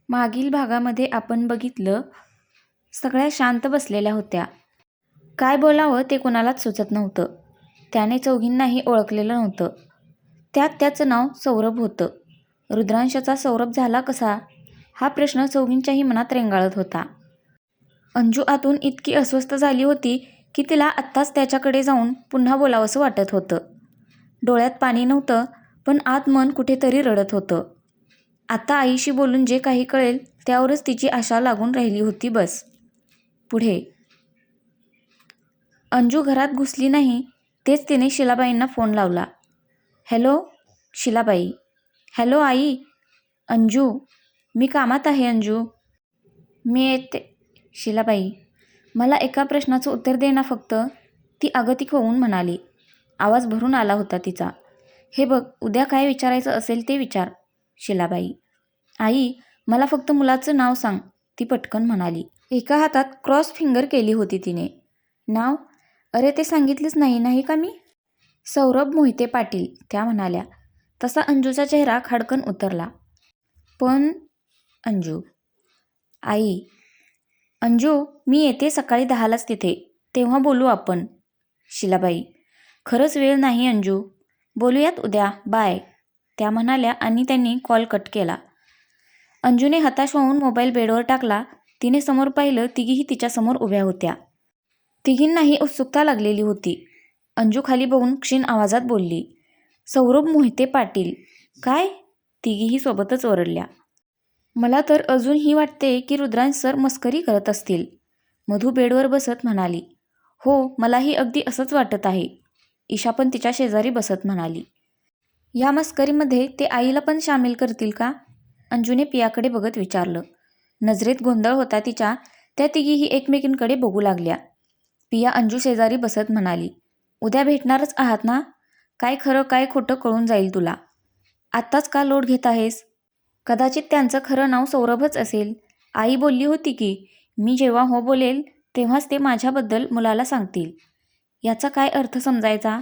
मागील भागामध्ये आपण बघितलं, सगळ्या शांत बसलेल्या होत्या. काय बोलावं ते कोणालाच सुचत नव्हतं. त्याने चौघींनाही ओळखलेलं नव्हतं. त्यात त्याचं नाव सौरभ होतं. रुद्रांशाचा सौरभ झाला कसा? हा प्रश्न चौघींच्याही मनात रेंगाळत होता. अंजू आतून इतकी अस्वस्थ झाली होती की तिला आत्ताच त्याच्याकडे जाऊन पुन्हा बोलावंसं वाटत होतं. डोळ्यात पाणी नव्हतं, पण आत मन कुठेतरी रडत होतं. आता आईशी बोलून जे काही कळेल त्यावरच तिची आशा लागून राहिली होती बस. पुढे अंजू घरात घुसली नाही तेच तिने शिलाबाईंना फोन लावला. हॅलो शिलाबाई. हॅलो आई. अंजू. मी कामात आहे अंजू. मी येते. शिलाबाई. मला एका प्रश्नाचं उत्तर दे ना फक्त. ती अगतिक होऊन म्हणाली. आवाज भरून आला होता तिचा. हे बघ, उद्या काय विचारायचं असेल ते विचार. शिलाबाई. आई, मला फक्त मुलाचं नाव सांग. ती पटकन म्हणाली. एका हातात क्रॉस फिंगर केली होती तिने. नाव? अरे ते सांगितलेच नाही का मी? सौरभ मोहिते पाटील, त्या म्हणाल्या. तसा अंजूचा चेहरा खाडकन उतरला. पण अंजू. आई. अंजू, मी येते सकाळी 10लाच तिथे. तेव्हा बोलू आपण. शिलाबाई. खरंच वेळ नाही अंजू. बोलूयात उद्या. बाय. त्या म्हणाल्या आणि त्यांनी कॉल कट केला. अंजूने हताश होऊन मोबाईल बेडवर टाकला. तिने समोर पाहिलं, तिघीही तिच्यासमोर उभ्या होत्या. तिघींनाही उत्सुकता लागलेली होती. अंजू खाली बघून क्षीण आवाजात बोलली. सौरभ मोहिते पाटील. काय? तिघीही सोबतच ओरडल्या. मला तर अजूनही वाटते की रुद्रांश सर मस्करी करत असतील. मधू बेडवर बसत म्हणाली. हो, मलाही अगदी असंच वाटत आहे. ईशा पण तिच्या शेजारी बसत म्हणाली. या मस्करीमध्ये ते आईला पण सामील करतील का? अंजूने पियाकडे बघत विचारलं. नजरेत गोंधळ होता तिच्या. त्या तिघीही एकमेकींकडे बघू लागल्या. पिया अंजू शेजारी बसत म्हणाली. उद्या भेटणारच आहात ना? काय खरं काय खोटं कळून जाईल तुला. आत्ताच का लोट घेत आहेस? कदाचित त्यांचं खरं नाव सौरभच असेल. आई बोलली होती की मी जेव्हा हो बोलेल तेव्हाच ते माझ्याबद्दल मुलाला सांगतील. याचा काय अर्थ समजायचा?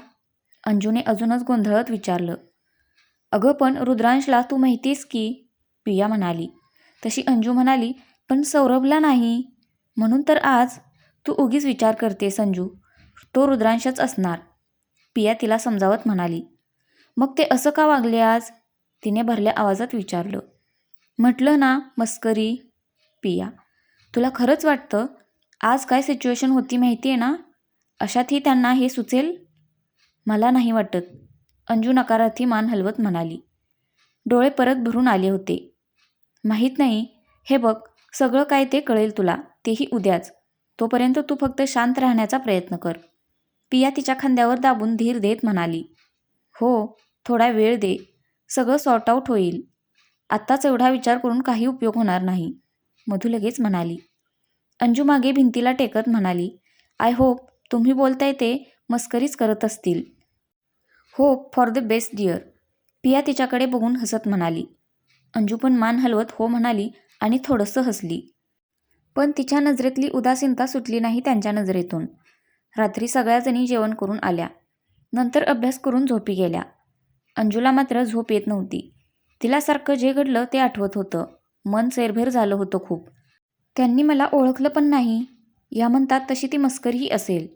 अंजूने अजूनच गोंधळत विचारलं. अगं पण रुद्रांशला तू माहितीस की? पिया म्हणाली. तशी अंजू म्हणाली, पण सौरभला नाही. म्हणून तर आज. तू उगीच विचार करतेस अंजू. तो रुद्रांशच असणार. पिया तिला समजावत म्हणाली. मग ते असं का वागले आज? तिने भरल्या आवाजात विचारलं. म्हटलं ना मस्करी. पिया. तुला खरंच वाटतं? आज काय सिच्युएशन होती माहिती आहे ना? अशातही त्यांना हे सुचेल? मला नाही वाटत. अंजू नकारार्थी मान हलवत म्हणाली. डोळे परत भरून आले होते. माहीत नाही. हे बघ, सगळं काय ते कळेल तुला, तेही उद्याच. तोपर्यंत तू फक्त शांत राहण्याचा प्रयत्न कर. पिया तिच्या खांद्यावर दाबून धीर देत म्हणाली. हो, थोडा वेळ दे. सगळं सॉर्ट आऊट होईल. आत्ताच एवढा विचार करून काही उपयोग होणार नाही. मधू लगेच म्हणाली. अंजू मागे भिंतीला टेकत म्हणाली. आय होप तुम्ही बोलताय ते मस्करीच करत असतील. Hope for the best dear. Piya तिच्याकडे बघून हसत म्हणाली. अंजू पण मान हलवत हो म्हणाली आणि थोडंसं हसली. पण तिच्या नजरेतली उदासीनता सुटली नाही त्यांच्या नजरेतून. रात्री सगळ्याजणी जेवण करून आल्या. नंतर अभ्यास करून झोपी गेल्या. अंजूला मात्र झोप येत नव्हती. तिला सारखं जे घडलं ते आठवत होतं. मन सैरभैर झालं होतं खूप. त्यांनी मला ओळखलं पण नाही. या म्हणतात तशी ती मस्करीही असेल.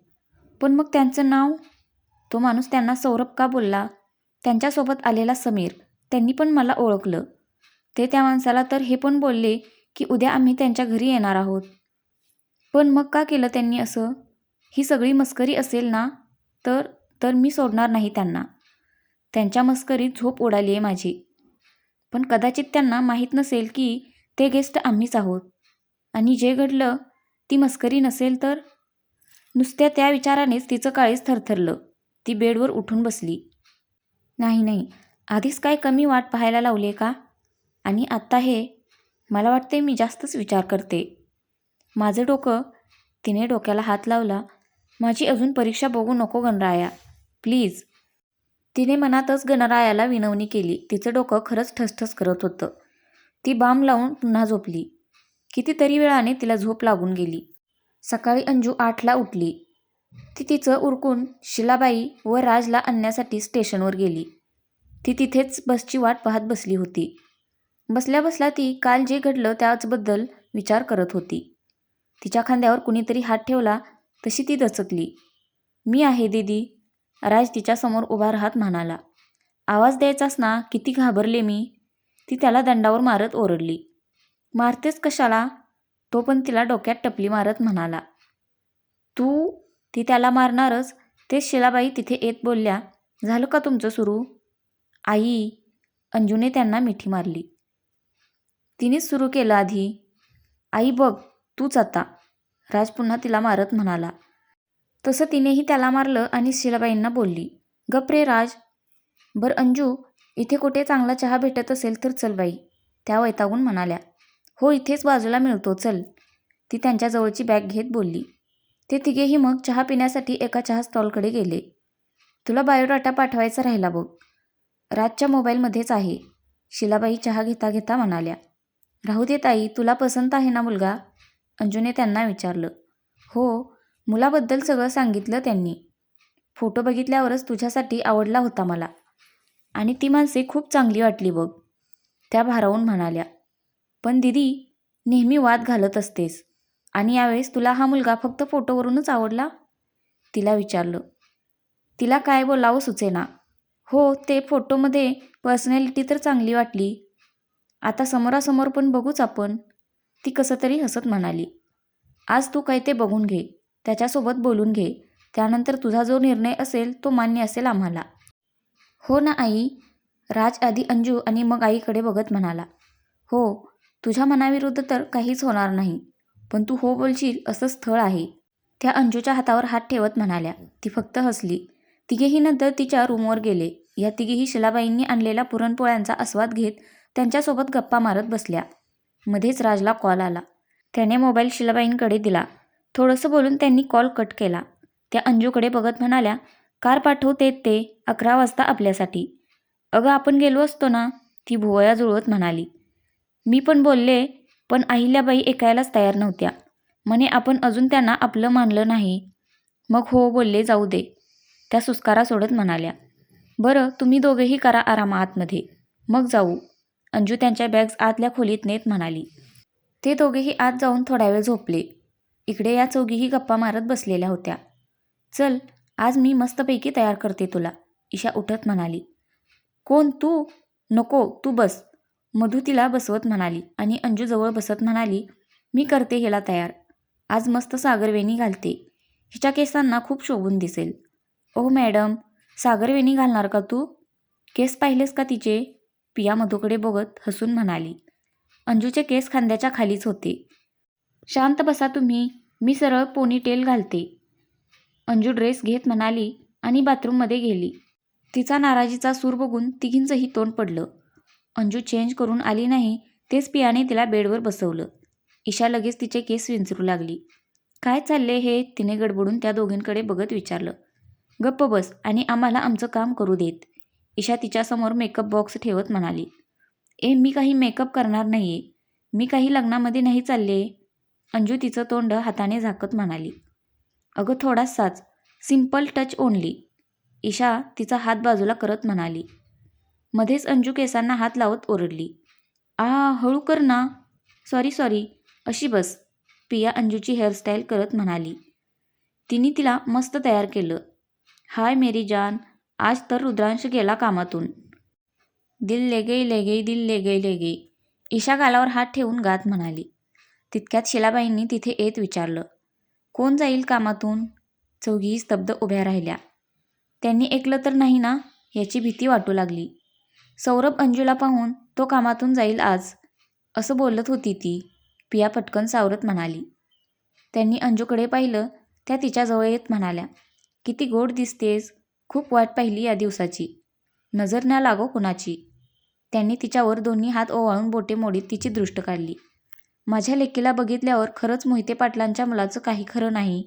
पण मग त्यांचं नाव? तो माणूस त्यांना सौरभ का बोलला? त्यांच्यासोबत आलेला समीर, त्यांनी पण मला ओळखलं. ते त्या माणसाला तर हे पण बोलले की उद्या आम्ही त्यांच्या घरी येणार आहोत. पण मग का केलं त्यांनी असं? ही सगळी मस्करी असेल ना? तर मी सोडणार नाही त्यांना. त्यांच्या मस्करीत झोप उडाली आहे माझी. पण कदाचित त्यांना माहीत नसेल की ते गेस्ट आम्हीच आहोत. आणि जे घडलं ती मस्करी नसेल तर? नुसत्या त्या विचारानेच तिचं काळीज थरथरलं. ती बेडवर उठून बसली. नाही, आधीच काय कमी वाट पाहायला लावली का? आणि आत्ता हे? मला वाटते मी जास्तच विचार करते. माझं डोकं. तिने डोक्याला हात लावला. माझी अजून परीक्षा बघू नको गणराया. प्लीज. तिने मनातच गणरायाला विनवणी केली. तिचं डोकं खरंच ठसठस करत होतं. ती बाम लावून पुन्हा झोपली. कितीतरी वेळाने तिला झोप लागून गेली. सकाळी अंजू 8ला उठली. ती तिचं उरकून शिलाबाई व राजला आणण्यासाठी स्टेशनवर गेली. ती तिथेच बसची वाट पाहत बसली होती. बसल्या बसल्या ती काल जे घडलं त्याचबद्दल विचार करत होती. तिच्या खांद्यावर कुणीतरी हात ठेवला तशी ती दचकली. मी आहे दीदी, राज तिच्यासमोर उभा राहत म्हणाला. आवाज द्यायचास ना, किती घाबरले मी. ती त्याला दंडावर मारत ओरडली. मारतेस कशाला. तो पण तिला डोक्यात टपली मारत म्हणाला. तू. ती त्याला मारणारच तेच शिलाबाई तिथे येत बोलल्या. झालं का तुमचं सुरू. आई. अंजूने त्यांना मिठी मारली. तिनेच सुरू केलं आधी. आई बघ तूच आता, राज पुन्हा तिला मारत म्हणाला. तसं तिनेही त्याला मारलं आणि शिलाबाईंना बोलली. गप रे राज. बरं अंजू, इथे कुठे चांगला चहा भेटत असेल तर चल बाई, त्या वैतागून म्हणाल्या. हो इथेच बाजूला मिळतो चल, ती त्यांच्या जवळची बॅग घेत बोलली. ते तिघेही मग चहा पिण्यासाठी एका चहा स्टॉलकडे गेले. तुला बायोडाटा पाठवायचा राहिला बघ, राजच्या मोबाईलमध्येच आहे, शिलाबाई चहा घेता घेता म्हणाल्या. राहू दे ताई, तुला पसंत आहे ना मुलगा, अंजूने त्यांना विचारलं. हो, मुलाबद्दल सगळं सांगितलं त्यांनी. फोटो बघितल्यावरच तुझ्यासाठी आवडला होता मला, आणि ती माणसे खूप चांगली वाटली बघ, त्या भारावून म्हणाल्या. पण दीदी, नेहमी वाद घालत असतेस, आणि यावेळेस तुला हा मुलगा फक्त फोटोवरूनच आवडला, तिला विचारलं. तिला काय बोलावं सुचेना. हो, ते फोटोमध्ये पर्सनॅलिटी तर चांगली वाटली, आता समोरासमोर पण बघूच आपण, ती कसं तरी हसत म्हणाली. आज तू काय ते बघून घे, त्याच्यासोबत बोलून घे, त्यानंतर तुझा जो निर्णय असेल तो मान्य असेल आम्हाला. हो ना आई, राज आधी अंजू आणि मग आईकडे बघत म्हणाला. हो, तुझ्या मनाविरुद्ध तर काहीच होणार नाही, पण तू हो बोलशील असं स्थळ आहे, त्या अंजूच्या हातावर हात ठेवत म्हणाल्या. ती फक्त हसली. तिघेही नंतर तिच्या रूमवर गेले. या तिघेही शिलाबाईंनी आणलेल्या पुरणपोळ्यांचा आस्वाद घेत त्यांच्यासोबत गप्पा मारत बसल्या. मध्येच राजला कॉल आला. त्याने मोबाईल शिलाबाईंकडे दिला. थोडंसं बोलून त्यांनी कॉल कट केला. त्या अंजूकडे बघत म्हणाल्या. कार पाठवतेत ते 11 वाजता आपल्यासाठी. अगं आपण गेलो असतो ना, ती भुवया जुळवत म्हणाली. मी पण बोलले, पण अहिल्याबाई ऐकायलाच तयार नव्हत्या, म्हणे आपण अजून त्यांना आपलं मानलं नाही. मग हो बोलले, जाऊ दे, त्या सुस्कारा सोडत म्हणाल्या. बरं तुम्ही दोघेही करा आराम आतमध्ये, मग जाऊ, अंजू त्यांच्या बॅग्स आतल्या खोलीत नेत म्हणाली. ते दोघेही आत जाऊन थोडा वेळ झोपले. इकडे या चौघीही गप्पा मारत बसलेल्या होत्या. चल, आज मी मस्तपैकी तयार करते तुला, ईशा उठत म्हणाली. कोण तू. नको तू बस, मधू तिला बसवत म्हणाली आणि अंजू जवळ बसत म्हणाली. मी करते हिला तयार, आज मस्त सागरवेणी घालते, हिच्या केसांना खूप शोभून दिसेल. ओ मॅडम, सागरवेणी घालणार का तू. केस पाहिलेस का तिचे, पिया मधूकडे बघत हसून म्हणाली. अंजूचे केस खांद्याच्या खालीच होते. शांत बसा तुम्ही, मी सरळ पोनीटेल घालते, अंजू ड्रेस घेत म्हणाली आणि बाथरूममध्ये गेली. तिचा नाराजीचा सूर बघून तिघींचंही तोंड पडलं. अंजू चेंज करून आली नाही तेच पियाने तिला बेडवर बसवलं. ईशा लगेच तिचे केस विंचरू लागली. काय चालले हे, तिने गडबडून त्या दोघींकडे बघत विचारलं. गप्प बस आणि आम्हाला आमचं काम करू देत, ईशा तिच्यासमोर मेकअप बॉक्स ठेवत म्हणाली. मी काही मेकअप करणार नाहीये, मी काही लग्नामध्ये नाही चालले, अंजू तिचं तोंड हाताने झाकत म्हणाली. अगं थोडासाच, सिम्पल टच ओनली, ईशा तिचा हात बाजूला करत म्हणाली. मध्येच अंजू केसांना हात लावत ओरडली. हळू कर ना, सॉरी सॉरी, अशी बस, पिया अंजूची हेअरस्टाईल करत म्हणाली. तिने तिला मस्त तयार केलं. हाय मेरी जान, आज तर रुद्रांश गेला कामातून, दिल ले गई दिल ले गई, ईशा गालावर हात ठेवून गात म्हणाली. तितक्यात शिलाबाईंनी तिथे येत विचारलं. कोण जाईल कामातून. चौघीही स्तब्ध उभ्या राहिल्या. त्यांनी ऐकलं तर नाही ना, याची भीती वाटू लागली. सौरभ अंजूला पाहून तो कामातून जाईल आज, असं बोलत होती ती, पिया पटकन सावरत म्हणाली. त्यांनी अंजूकडे पाहिलं. त्या तिच्याजवळ येत म्हणाल्या. किती गोड दिसतेस, खूप वाट पाहिली या दिवसाची, नजर ना लागो कुणाची. त्यांनी तिच्यावर दोन्ही हात ओवाळून बोटे मोडीत तिची दृष्ट काढली. माझ्या लेकीला बघितल्यावर खरंच मोहिते पाटलांच्या मुलाचं काही खरं नाही,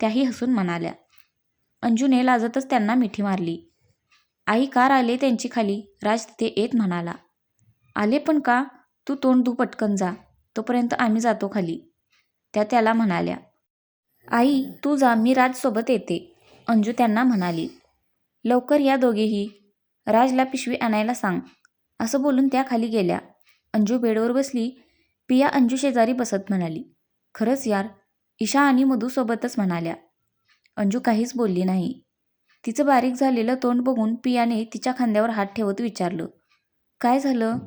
त्याही हसून म्हणाल्या. अंजूने लाजतच त्यांना मिठी मारली. आई कार आले त्यांची खाली, राज तिथे येत म्हणाला. आले पण का, तू तोंड धू पटकन जा, तोपर्यंत आम्ही जातो खाली, त्या त्याला म्हणाल्या. आई तू जा, मी राजसोबत येते, अंजू त्यांना म्हणाली. लवकर या दोघेही, राजला पिशवी आणायला सांग, असं बोलून त्या खाली गेल्या. अंजू बेडवर बसली. पिया अंजू शेजारी बसत म्हणाली, खरंच यार, ईशा आणि मधूसोबतच म्हणाल्या. अंजू काहीच बोलली नाही. तिचं बारीक झालेलं तोंड बघून पियाने तिच्या खांद्यावर हात ठेवत विचारलं, काय झालं?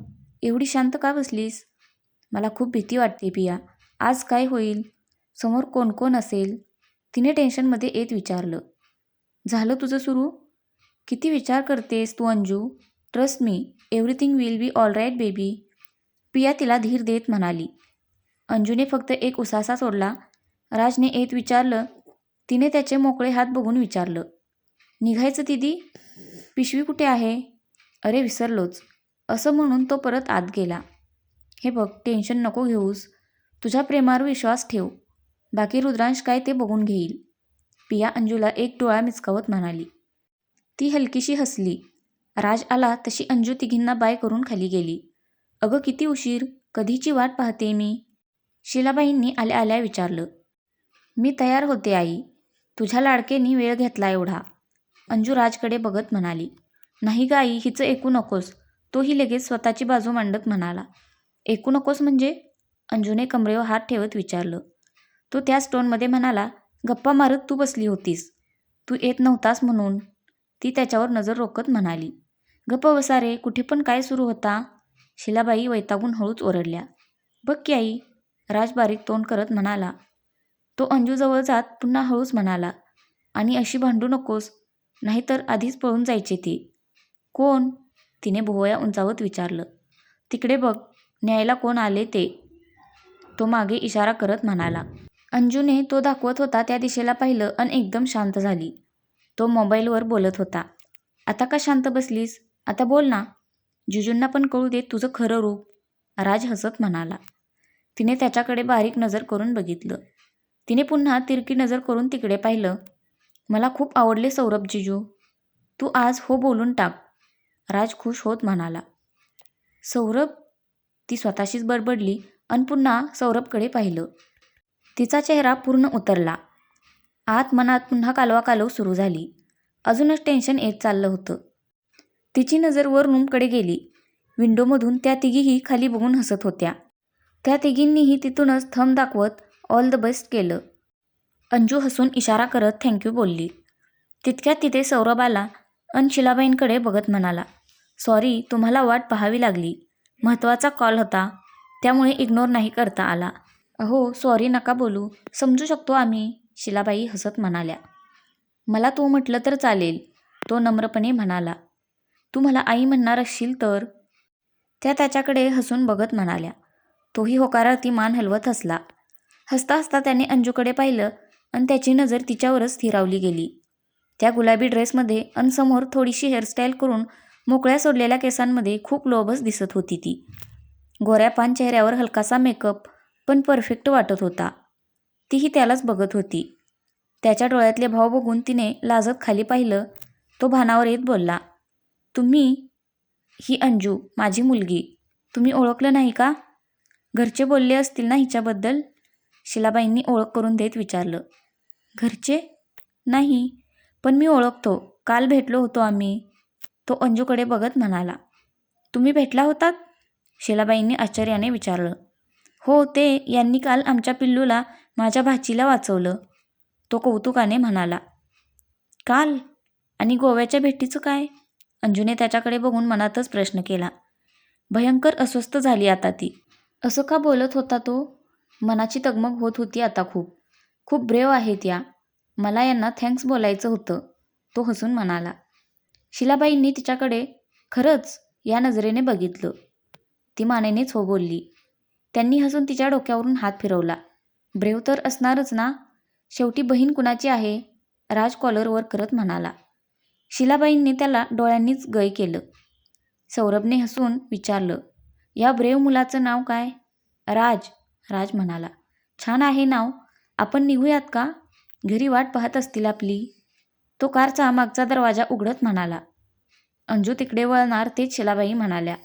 एवढी शांत का बसलीस? मला खूप भीती वाटते पिया. आज काय होईल? समोर कोण कोण असेल? तिने टेन्शनमध्ये येत विचारलं. झालं तुझं सुरू? किती विचार करतेस तू Anju? Trust me, everything will be all right baby. Piya तिला धीर देत म्हणाली. अंजूने फक्त एक उसासा सोडला. राजने येत विचारलं. तिने त्याचे मोकळे हात बघून विचारलं, निघायचं दीदी? पिशवी कुठे आहे? अरे विसरलोच, असं म्हणून तो परत आत गेला. हे बघ, टेन्शन नको घेऊस. तुझ्या प्रेमावर विश्वास ठेव. बाकी रुद्रांश काय ते बघून घेईल. पिया अंजूला एक डोळा मिचकावत म्हणाली. ती हलकीशी हसली. राज आला तशी अंजू तिघींना बाय करून खाली गेली. अगं किती उशीर? कधीची वाट पाहते मी. शिलाबाईंनी आल्या आल्या विचारलं. मी तयार होते आई. तुझ्या लाडकेनी वेळ घेतला एवढा. अंजू राजकडे बघत म्हणाली. नाही ग आई, हिचं ऐकू नकोस. तोही लगेच स्वतःची बाजू मांडत म्हणाला. ऐकू नकोस म्हणजे? अंजूने कमरेवर हात ठेवत विचारलं. तो त्याच टोनमध्ये म्हणाला, गप्पा मारत तू बसली होतीस. तू येत नव्हतास म्हणून. ती त्याच्यावर नजर रोखत म्हणाली. गप्प बसा रे, कुठे पण काय सुरू होता? शिलाबाई वैतागून हळूच ओरडल्या. बघ की आई, राज बारीक तोंड करत म्हणाला. तो अंजूजवळ जात पुन्हा हळूच म्हणाला, आणि अशी भांडू नकोस, नाहीतर आधीच पळून जायचे ती. कोण? तिने भुवया उंचावत विचारलं. तिकडे बघ, न्यायला कोण आले ते. तो मागे इशारा करत म्हणाला. अंजूने तो दाखवत होता त्या दिशेला पाहिलं आणि एकदम शांत झाली. तो मोबाईलवर बोलत होता. आता का शांत बसलीस? आता बोल ना. जिजूंना पण कळू दे तुझं खरं रूप. राज हसत म्हणाला. तिने त्याच्याकडे बारीक नजर करून बघितलं. तिने पुन्हा तिरकी नजर करून तिकडे पाहिलं. मला खूप आवडले सौरभ जिजू. तू आज हो बोलून टाक. राज खुश होत म्हणाला. सौरभ? ती स्वतःशीच बडबडली आणि पुन्हा सौरभकडे पाहिलं. तिचा चेहरा पूर्ण उतरला. आत मनात पुन्हा कालवाकालव सुरू झाली. अजूनच टेन्शन येत चाललं होतं. तिची नजर वर रूमकडे गेली. विंडोमधून त्या तिघीही खाली बघून हसत होत्या. त्या तिघींनीही तिथूनच थंब दाखवत ऑल द बेस्ट केलं. अंजू हसून इशारा करत थँक्यू बोलली. तितक्यात तिथे सौरभ आला आणि शिलाबाईंकडे बघत म्हणाला. सॉरी, तुम्हाला वाट पाहावी लागली. महत्त्वाचा कॉल होता, त्यामुळे इग्नोर नाही करता आला. अहो सॉरी नका बोलू, समजू शकतो आम्ही. शिलाबाई हसत म्हणाल्या. मला तू म्हटलं तर चालेल, तो नम्रपणे म्हणाला. तू मला आई म्हणणार असशील तर? त्या त्याच्याकडे हसून बघत म्हणाल्या. तोही होकारार्थी मान हलवत हसला. हसता हसता त्याने अंजूकडे पाहिलं आणि त्याची नजर तिच्यावरच स्थिरावली गेली. त्या गुलाबी ड्रेसमध्ये आणि समोर थोडीशी हेअरस्टाईल करून मोकळ्या सोडलेल्या केसांमध्ये खूप लोभस दिसत होती ती. गोऱ्या पान चेहऱ्यावर हलकासा मेकअप पण परफेक्ट वाटत होता. तीही त्यालाच बघत होती. त्याच्या डोळ्यातले भाव बघून तिने लाजत खाली पाहिलं. तो भानावर येत बोलला. तुम्ही? ही अंजू, माझी मुलगी. तुम्ही ओळखलं नाही का? घरचे बोलले असतील ना हिच्याबद्दल? शिलाबाईंनी ओळख करून देत विचारलं. घरचे? नाही, पण मी ओळखतो. काल भेटलो होतो आम्ही. तो अंजूकडे बघत म्हणाला. तुम्ही भेटला होतात? शिलाबाईंनी आश्चर्याने विचारलं. हो, ते यांनी काल आमच्या पिल्लूला, माझ्या भाचीला वाचवलं. तो कौतुकाने म्हणाला. काल? आणि गोव्याच्या भेटीचं काय? अंजूने त्याच्याकडे बघून मनातच प्रश्न केला. भयंकर अस्वस्थ झाली आता ती. असं का बोलत होता तो? मनाची तगमग होत होती आता खूप. खूप ब्रेव आहेत या. मला यांना थँक्स बोलायचं होतं, तो हसून म्हणाला. शिलाबाईंनी तिच्याकडे खरंच या नजरेने बघितलं. ती मानेनेच हो बोलली. त्यांनी हसून तिच्या डोक्यावरून हात फिरवला. ब्रेव तर असणारच ना, शेवटी बहीण कुणाची आहे? राज कॉलर वर करत म्हणाला. शिलाबाईंनी त्याला डोळ्यांनीच गय केलं. सौरभने हसून विचारलं. या ब्रेव मुलाचं नाव काय? राज. राज म्हणाला. छान आहे नाव. आपण निघूयात का? घरी वाट पाहत असतील आपली. तो कारचा मागचा दरवाजा उघडत म्हणाला. अंजू तिकडे वळणार तेच शिलाबाई म्हणाल्या.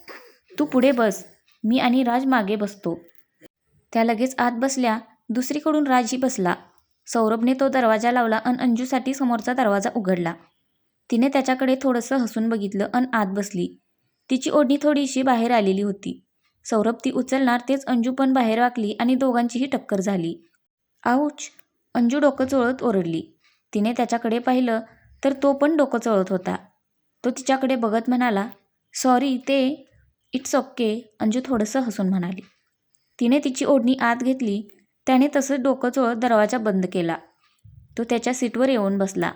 तू पुढे बस, मी आणि राज मागे बसतो. त्या लगेच आत बसल्या. दुसरीकडून राजही बसला. सौरभने तो दरवाजा लावला आणि अंजूसाठी समोरचा दरवाजा उघडला. तिने त्याच्याकडे थोडंसं हसून बघितलं आणि आत बसली. तिची ओढणी थोडीशी बाहेर आलेली होती. सौरभ ती उचलणार तेच अंजू पण बाहेर वाकली आणि दोघांचीही टक्कर झाली. आऊच! अंजू डोकं चोळत ओरडली. तिने त्याच्याकडे पाहिलं तर तो पण डोकं चोळत होता. तो तिच्याकडे बघत म्हणाला, सॉरी ते. इट्स ओके, अंजू थोडंसं हसून म्हणाली. तिने तिची ओढणी आत घेतली. त्याने तसंच डोकं चोळत दरवाजा बंद केला. तो त्याच्या सीटवर येऊन बसला.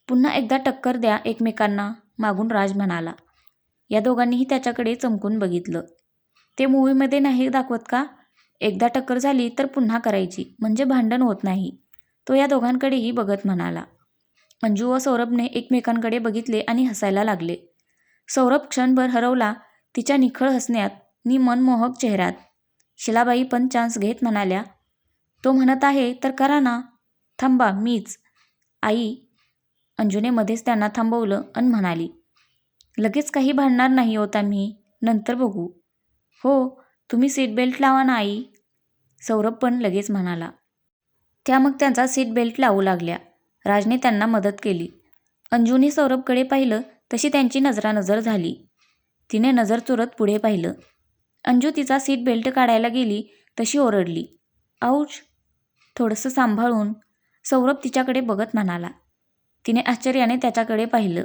पुन्हा एकदा टक्कर द्या एकमेकांना, मागून राज म्हणाला. या दोघांनीही त्याच्याकडे चमकून बघितलं. ते मूव्हीमध्ये नाही दाखवत का? एकदा टक्कर झाली तर पुन्हा करायची, म्हणजे भांडण होत नाही. तो या दोघांकडेही बघत म्हणाला. अंजू व सौरभने एकमेकांकडे बघितले आणि हसायला लागले. सौरभ क्षणभर हरवला तिच्या निखळ हसण्यात नि मनमोहक चेहऱ्यात. शिलाबाई पण चान्स घेत म्हणाल्या, तो म्हणत आहे तर करा ना. थांबा, मीच. आई. अंजूने मध्येच त्यांना थांबवलं आणि म्हणाली, लगेच काही भांडणार नाही होत आम्ही, नंतर बघू. हो, तुम्ही सीट बेल्ट लावा ना आई. सौरभ पण लगेच म्हणाला. त्या मग त्यांचा सीट बेल्ट लावू लागल्या. राजने त्यांना मदत केली. अंजूने सौरभकडे पाहिलं तशी त्यांची नजरानजर झाली. तिने नजर चोरत पुढे पाहिलं. अंजू तिचा सीट बेल्ट काढायला गेली तशी ओरडली, आऊच! थोडंसं सांभाळून. सौरभ तिच्याकडे बघत म्हणाला. तिने आश्चर्याने त्याच्याकडे पाहिलं.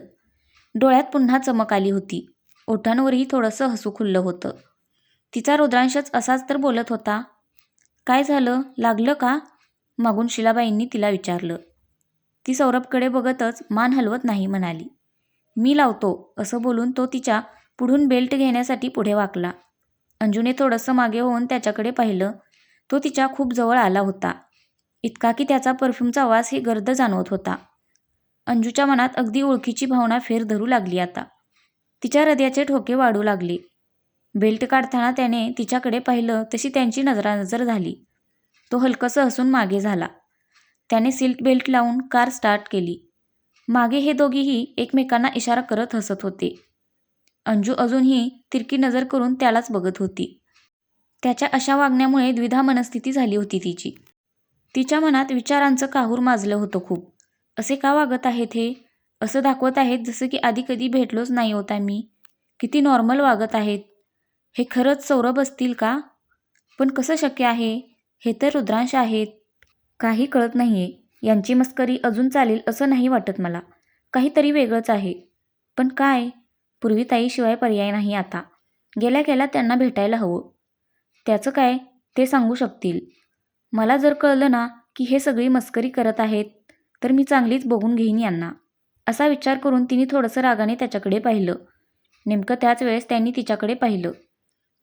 डोळ्यात पुन्हा चमक आली होती. ओठांवरही थोडंसं हसू खुललं होतं. तिचा रुद्रांशच असाच तर बोलत होता. काय झालं, लागलं का? मागून शिलाबाईंनी तिला विचारलं. ती सौरभकडे बघतच मान हलवत नाही म्हणाली. मी लावतो, असं बोलून तो तिच्या पुढून बेल्ट घेण्यासाठी पुढे वाकला. अंजूने थोडंसं मागे होऊन त्याच्याकडे पाहिलं. तो तिच्या खूप जवळ आला होता. इतका की त्याचा परफ्यूमचा वास ही गर्द जाणवत होता. अंजूच्या मनात अगदी ओळखीची भावना फेर धरू लागली आता. तिच्या हृदयाचे ठोके वाढू लागले. बेल्ट काढताना त्याने तिच्याकडे पाहिलं तशी त्यांची नजरानजर झाली. तो हलकसं हसून मागे झाला. त्याने सीट बेल्ट लावून कार स्टार्ट केली. मागे हे दोघीही एकमेकांना इशारा करत हसत होते. अंजू अजूनही तिरकी नजर करून त्यालाच बघत होती. त्याच्या अशा वागण्यामुळे द्विधा मनस्थिती झाली होती तिची. तिच्या मनात विचारांचं काहूर माजलं होतं खूप. असे का वागत आहेत हे? असं दाखवत आहेत जसं की आधी कधी भेटलोच नाही होत आम्ही. किती नॉर्मल वागत आहेत. हे खरंच सौरभ असतील का? पण कसं शक्य आहे? हे तर रुद्रांश आहेत. काही कळत नाहीये. यांची मस्करी अजून चालेल असं नाही वाटत मला. काहीतरी वेगळंच आहे. पण काय? पूर्वीताईशिवाय पर्याय नाही आता. गेल्या गेल्या त्यांना भेटायला हवं. त्याचं काय ते सांगू शकतील. मला जर कळलं ना की हे सगळी मस्करी करत आहेत तर मी चांगलीच बघून घेईन यांना. असा विचार करून तिने थोडंसं रागाने त्याच्याकडे पाहिलं. नेमकं त्याच वेळेस त्यांनी तिच्याकडे पाहिलं.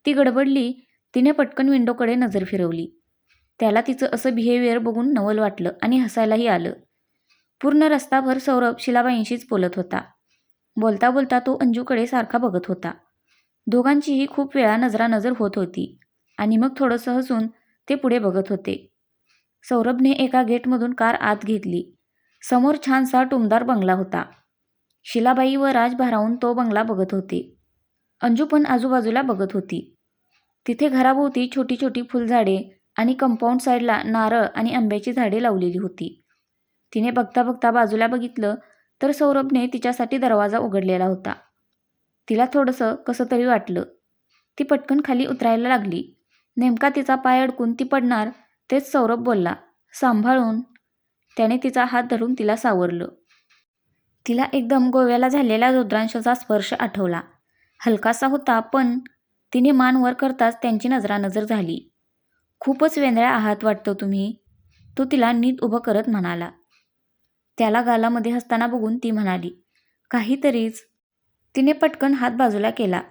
ती गडबडली. तिने पटकन विंडोकडे नजर फिरवली. त्याला तिचं असं बिहेवियर बघून नवल वाटलं आणि हसायलाही आलं. पूर्ण रस्ताभर सौरभ शिलाबाईंशीच बोलत होता. बोलता बोलता तो अंजूकडे सारखा बघत होता. दोघांचीही खूप वेळा नजरानजर होत होती आणि मग थोडंसं हसून ते पुढे बघत होते. सौरभने एका गेटमधून कार आत घेतली. समोर छानसा टुमदार बंगला होता. शिलाबाई व राज भारावून तो बंगला बघत होते. अंजू पण आजूबाजूला बघत होती. तिथे घराभोवती छोटी छोटी फुलझाडे आणि कंपाऊंड साईडला नारळ आणि आंब्याची झाडे लावलेली होती. तिने बघता बघता बाजूला बघितलं तर सौरभने तिच्यासाठी दरवाजा उघडलेला होता. तिला थोडंसं कसं तरी वाटलं. ती पटकन खाली उतरायला लागली. नेमका तिचा पाय अडकून ती पडणार तेच सौरभ बोलला, सांभाळून. त्याने तिचा हात धरून तिला सावरलं. तिला एकदम गोव्याला झालेल्या रुद्रांशाचा स्पर्श आठवला. हलकासा होता पण तिने मान वर करताच त्यांची नजरानजर झाली. खूपच वेंद्या आहात वाटतं तुम्ही, तो तिला नीट उभं करत म्हणाला. त्याला गालामध्ये हसताना बघून ती म्हणाली, काहीतरीच. तिने पटकन हात बाजूला केला.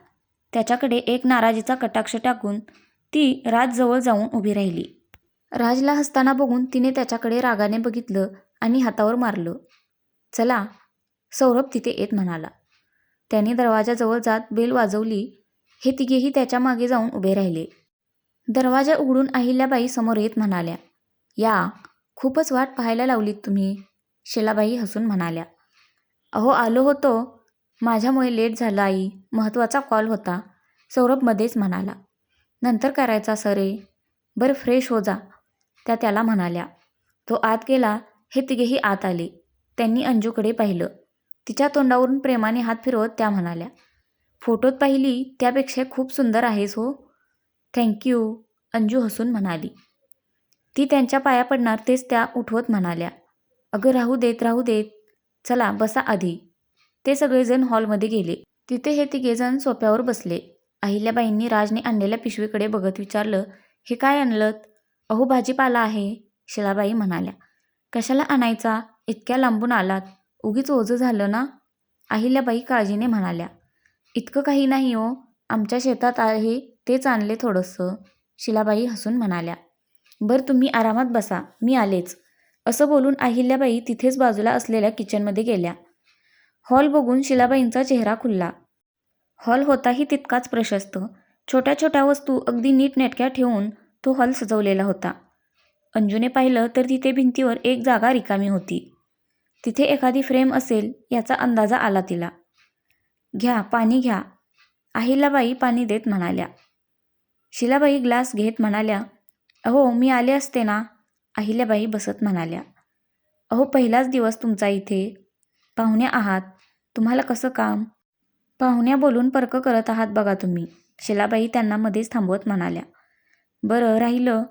त्याच्याकडे एक नाराजीचा कटाक्ष टाकून ती राजजवळ जाऊन उभी राहिली. राजला हसताना बघून तिने त्याच्याकडे रागाने बघितलं आणि हातावर मारलं. चला, सौरभ तिथे येत म्हणाला. त्याने दरवाजाजवळ जात बेल वाजवली. हे तिघेही त्याच्या मागे जाऊन उभे राहिले. दरवाजा उघडून अहिल्याबाई समोर येत म्हणाल्या, या, खूपच वाट पाहायला लावलीत तुम्ही. शिलाबाई हसून म्हणाल्या, अहो आलो होतो. माझ्यामुळे लेट झालं आई, महत्त्वाचा कॉल होता. सौरभ मध्येच म्हणाला. नंतर करायचा सरे. बरं फ्रेश हो जा, त्या त्याला म्हणाल्या. तो आत गेला. हे तिघेही आत आले. त्यांनी अंजूकडे पाहिलं. तिच्या तोंडावरून प्रेमाने हात फिरवत त्या म्हणाल्या, फोटोत पाहिली त्यापेक्षा खूप सुंदर आहेस हो. थँक्यू, अंजू हसून म्हणाली. ती त्यांच्या पाया पडणार तेच त्या उठवत म्हणाल्या, अगं राहू देत, चला बसा आधी. ते सगळेजण हॉलमध्ये गेले. तिथे हे तिघेजण सोफ्यावर बसले. अहिल्याबाईंनी राजने आणलेल्या पिशवीकडे बघत विचारलं, हे काय आणलंत? अहो भाजीपाला आहे, शिलाबाई म्हणाल्या. कशाला आणायचा? इतक्या लांबून आलात, उगीच ओझं झालं ना, अहिल्याबाई काळजीने म्हणाल्या. इतकं काही नाही हो, आमच्या शेतात आहे तेच आणले थोडंसं, शिलाबाई हसून म्हणाल्या. बरं तुम्ही आरामात बसा, मी आलेच. असं बोलून अहिल्याबाई तिथेच बाजूला असलेल्या किचनमध्ये गेल्या. हॉल बघून शिलाबाईंचा चेहरा खुलला. हॉल होताही तितकाच प्रशस्त. छोट्या छोट्या वस्तू अगदी नीटनेटक्या ठेवून तो हॉल सजवलेला होता. अंजूने पाहिलं तर तिथे भिंतीवर एक जागा रिकामी होती. तिथे एखादी फ्रेम असेल याचा अंदाजा आला तिला. घ्या, पाणी घ्या, अहिल्याबाई पाणी देत म्हणाल्या. शिलाबाई ग्लास घेत म्हणाल्या, अहो मी आले असते ना, अहिल्याबाई बसत म्हणाल्या. अहो पहिलाच दिवस तुमचा इथे, पाहुण्या आहात, तुम्हाला कसं काम? पाहुण्या बोलून पर्क करत आहात बघा तुम्ही, शिलाबाई त्यांना मध्येच थांबवत म्हणाल्या. बरं राहिलं,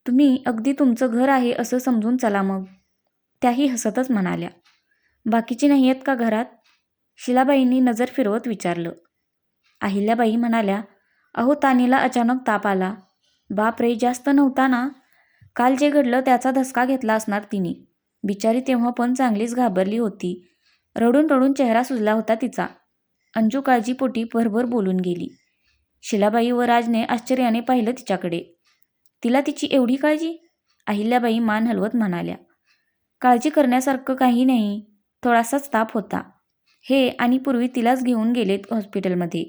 तुम्ही अगदी तुमचं घर आहे असं समजून चला मग, त्याही हसतच म्हणाल्या. बाकीची नाही आहेत का घरात? शिलाबाईंनी नजर फिरवत विचारलं. अहिल्याबाई म्हणाल्या, अहो तानीला अचानक ताप आला. बाप रे, जास्त नव्हता ना? काल जे घडलं त्याचा धसका घेतला असणार तिने. बिचारी तेव्हा पण चांगलीच घाबरली होती. रडून रडून चेहरा सुजला होता तिचा. अंजू काळजीपोटी भरभर बोलून गेली. शिलाबाई व राजने आश्चर्याने पाहिलं तिच्याकडे. तिला तिची एवढी काळजी? अहिल्याबाई मान हलवत म्हणाल्या. काळजी करण्यासारखं काही नाही, थोडासाच ताप होता. हे आणि पूर्वी तिलाच घेऊन गेलेत हॉस्पिटलमध्ये.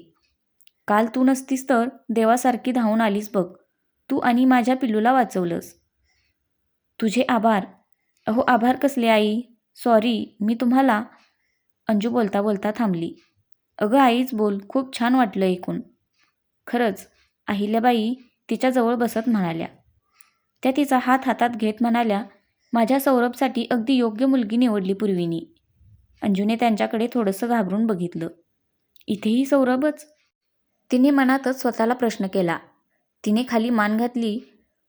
काल तू नसतीस तर देवासारखी धावून आलीस बघ. तू आणि माझ्या पिल्लूला वाचवलंस. तुझे आभार. अहो आभार कसले आई, सॉरी मी तुम्हाला. अंजू बोलता बोलता थांबली. अगं आईच बोल, खूप छान वाटलं ऐकून. खरंच, अहिल्याबाई तिच्याजवळ बसत म्हणाल्या. त्या तिचा हात हातात घेत म्हणाल्या, माझ्या सौरभसाठी अगदी योग्य मुलगी निवडली पूर्वीनी. अंजूने त्यांच्याकडे थोडंसं घाबरून बघितलं. इथेही सौरभच? तिने मनातच स्वतःला प्रश्न केला. तिने खाली मान घातली.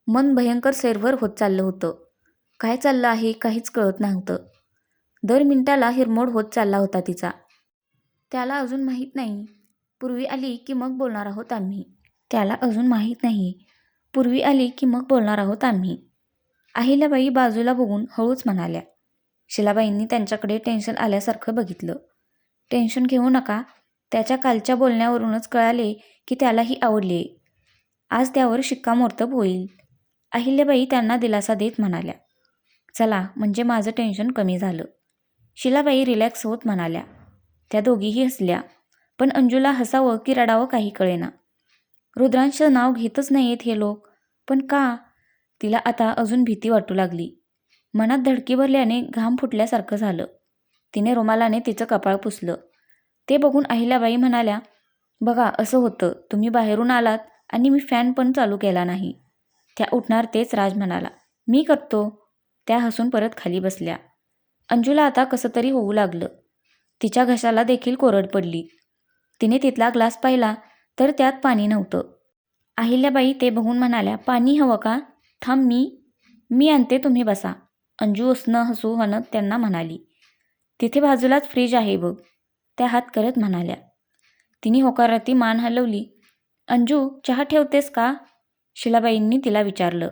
मन भयंकर सैरभर होत चाललं होतं. काय चाललं आहे काहीच कळत नव्हतं. दर मिनिटाला हिरमोड होत चालला होता तिचा. त्याला अजून माहीत नाही, पूर्वी आली की मग बोलणार आहोत आम्ही. त्याला अजून माहीत नाही, पूर्वी आली की मग बोलणार आहोत आम्ही. अहिल्याबाई बाजूला बघून हळूच म्हणाल्या. शिलाबाईंनी त्यांच्याकडे टेन्शन आल्यासारखं बघितलं. टेन्शन घेऊ नका, त्याच्या कालच्या बोलण्यावरूनच कळाले की त्यालाही आवडले. आज त्यावर शिक्कामोर्तब होईल, अहिल्याबाई त्यांना दिलासा देत म्हणाल्या. चला म्हणजे माझं टेन्शन कमी झालं, शिलाबाई रिलॅक्स होत म्हणाल्या. त्या दोघीही हसल्या, पण अंजूला हसावं की रडावं काही कळेना. रुद्रांचं नाव घेतच नाहीयेत हे लोक, पण का? तिला आता अजून भीती वाटू लागली. मनात धडकी भरल्याने घाम फुटल्यासारखं झालं. तिने रुमालाने तिचं कपाळ पुसलं. ते बघून अहिल्याबाई म्हणाल्या, बघा असं होतं, तुम्ही बाहेरून आलात आणि मी फॅन पण चालू केला नाही. त्या उठणार तेच राज म्हणाला, मी करतो. त्या हसून परत खाली बसल्या. अंजूला आता कसं तरी होऊ लागलं. तिच्या घशाला देखील कोरड पडली. तिने तिथला ग्लास पाहिला तर त्यात पाणी नव्हतं. अहिल्याबाई ते बघून म्हणाल्या, पाणी हवं का? थांब, मी आणते, तुम्ही बसा. अंजू उसनं हसू म्हणत त्यांना म्हणाली. तिथे बाजूलाच फ्रीज आहे बघ, त्या हात करत म्हणाल्या. तिने होकारार्थी मान हलवली. अंजू चहा ठेवतेस का? शिलाबाईंनी तिला विचारलं.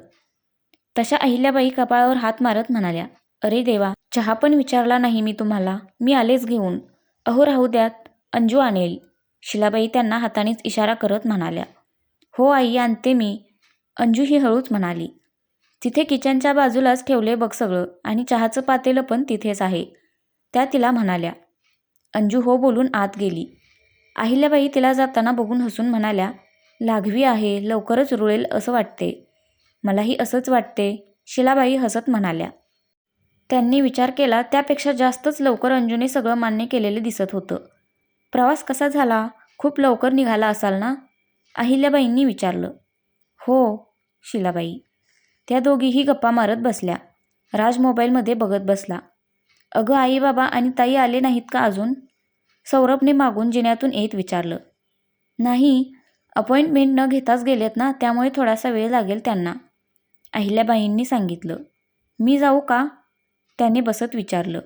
तशा अहिल्याबाई कपाळावर हात मारत म्हणाल्या, अरे देवा, चहा पण विचारला नाही मी तुम्हाला, मी आलेच घेऊन. अहो राहू द्यात, अंजू आणेल, शिलाबाई त्यांना हातानेच इशारा करत म्हणाल्या. हो आई आणते मी, अंजू ही हळूच म्हणाली. तिथे किचनच्या बाजूलाच ठेवले बघ सगळं, आणि चहाचं पातेलं पण तिथेच आहे, त्या तिला म्हणाल्या. अंजू हो बोलून आत गेली. अहिल्याबाई तिला जाताना बघून हसून म्हणाल्या, लाघवी आहे, लवकरच रुळेल असं वाटते. मलाही असंच वाटते, शिलाबाई हसत म्हणाल्या. त्यांनी विचार केला त्यापेक्षा जास्तच लवकर अंजूने सगळं मान्य केलेलं दिसत होतं. प्रवास कसा झाला? खूप लवकर निघाला असाल ना? अहिल्याबाईंनी विचारलं. हो, शिलाबाई. त्या दोघीही गप्पा मारत बसल्या. राज मोबाईलमध्ये बघत बसला. अगं आई बाबा आणि ताई आले नाहीत का अजून? सौरभने मागून जिन्यातून येत विचारलं. नाही, अपॉइंटमेंट न घेताच गेलेत ना, त्यामुळे थोडासा वेळ लागेल त्यांना, अहिल्याबाईंनी सांगितलं. मी जाऊ का? त्याने बसत विचारलं.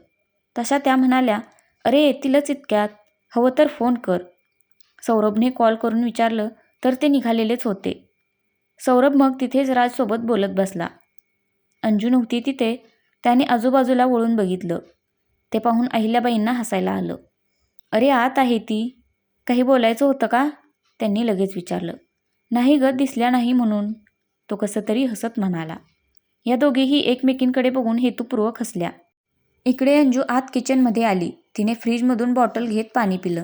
तशा त्या म्हणाल्या, अरे येतीलच इतक्यात, हवं तर फोन कर. सौरभने कॉल करून विचारलं तर ते निघालेलेच होते. सौरभ मग तिथेच राजसोबत बोलत बसला. अंजू नव्हती तिथे. त्याने आजूबाजूला वळून बघितलं. ते पाहून अहिल्याबाईंना हसायला आलं. अरे आत आहे ती. काही बोलायचं होतं का? त्यांनी लगेच विचारलं. नाही ग, दिसल्या नाही म्हणून, तो कसं तरी हसत म्हणाला. या दोघीही एकमेकींकडे बघून हेतुपूर्वक हसल्या. इकडे अंजू आत किचनमध्ये आली. तिने फ्रीजमधून बॉटल घेत पाणी पिलं.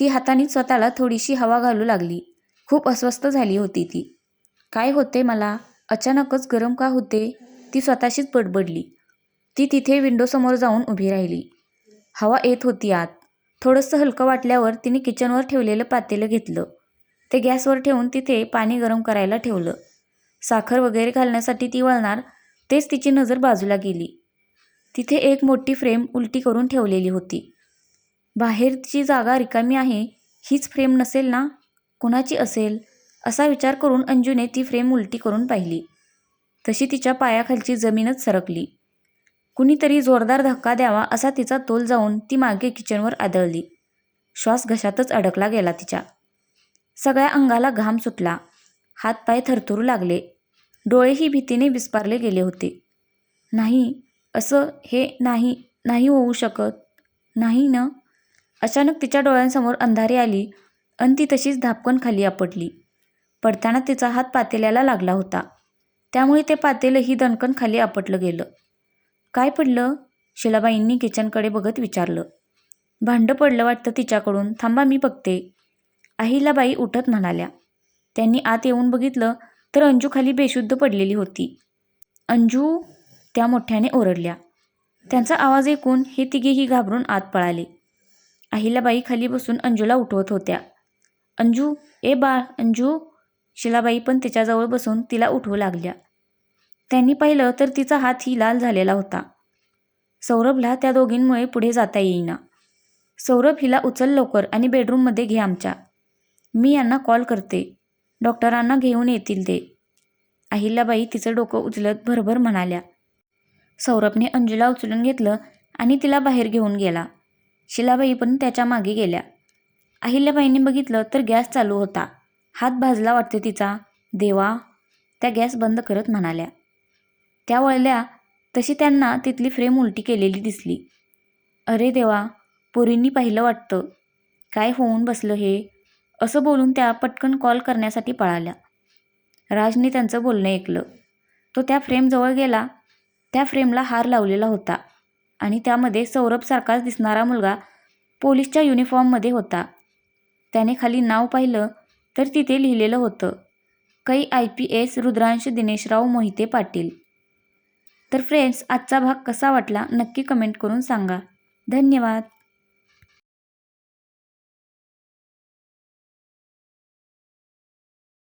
ती हाताने स्वतःला थोडीशी हवा घालू लागली. खूप अस्वस्थ झाली होती ती. काय होते मला? अचानकच गरम का होते? ती स्वतःशीच बडबडली. ती तिथे विंडोसमोर जाऊन उभी राहिली. हवा येत होती आत. थोडंसं हलकं वाटल्यावर तिने किचनवर ठेवलेलं पातेलं घेतलं. ते गॅसवर ठेवून तिथे पाणी गरम करायला ठेवलं. साखर वगैरे घालण्यासाठी ती वळणार तेच तिची नजर बाजूला गेली. तिथे एक मोठी फ्रेम उलटी करून ठेवलेली होती. बाहेरची जागा रिकामी आहे. हीच फ्रेम नसेल ना? कुणाची असेल? असा विचार करून अंजूने ती फ्रेम उलटी करून पाहिली. तशी तिच्या पायाखालची जमीनच सरकली. कुणीतरी जोरदार धक्का द्यावा असा तिचा तोल जाऊन ती मागे किचनवर आदळली. श्वास घशातच अडकला गेला तिच्या. सगळ्या अंगाला घाम सुटला. हातपाय थरथरू लागले. डोळेही भीतीने विस्पारले गेले होते. नाही, असं हे नाही, नाही होऊ शकत. नाही ना? अचानक तिच्या डोळ्यांसमोर अंधारी आली आणि ती तशीच धापकन खाली आपटली. पडताना तिचा हात पातेल्याला लागला होता. त्यामुळे ते पातेलंही दणकन खाली आपटलं गेलं. काय पडलं? शिलाबाईंनी किचनकडे बघत विचारलं. भांडं पडलं वाटतं तिच्याकडून, थांबा मी बघते, अहिल्याबाई उठत म्हणाल्या. त्यांनी आत येऊन बघितलं तर अंजू खाली बेशुद्ध पडलेली होती. अंजू, त्या मोठ्याने ओरडल्या. त्यांचा आवाज ऐकून हे तिघेही घाबरून आत पळाले. अहिल्याबाई खाली बसून अंजूला उठवत होत्या. अंजू, ए बाळ अंजू. शिलाबाई पण तिच्याजवळ बसून तिला उठवू लागल्या. त्यांनी पाहिलं तर तिचा हातही लाल झालेला होता. सौरभला त्या दोघींमुळे पुढे जाता येईना. सौरभ, हिला उचल लवकर आणि बेडरूममध्ये घे आमच्या. मी यांना कॉल करते. डॉक्टरांना घेऊन येतील ते, अहिल्याबाई तिचं डोकं उचलत भरभर म्हणाल्या. सौरभने अंजूला उचलून घेतलं आणि तिला बाहेर घेऊन गेला. शिलाबाई पण त्याच्या मागे गेल्या. अहिल्याबाईंनी बघितलं तर गॅस चालू होता. हात भाजला वाटतं तिचा. देवा, त्या गॅस बंद करत म्हणाल्या. त्या वळल्या तशी त्यांना तिथली फ्रेम उलटी केलेली दिसली. अरे देवा, पोरींनी पाहिलं वाटतं. काय होऊन बसलं हे? असं बोलून त्या पटकन कॉल करण्यासाठी पळाल्या. राजने त्यांचं बोलणं ऐकलं. तो त्या फ्रेमजवळ गेला. त्या फ्रेमला हार लावलेला होता आणि त्यामध्ये सौरभसारखाच दिसणारा मुलगा पोलीसच्या युनिफॉर्ममध्ये होता. त्याने खाली नाव पाहिलं तर तिथे लिहिलेलं होतं, कै IPS रुद्रांश दिनेशराव मोहिते पाटील. तर फ्रेंड्स, आजचा भाग कसा वाटला नक्की कमेंट करून सांगा. धन्यवाद.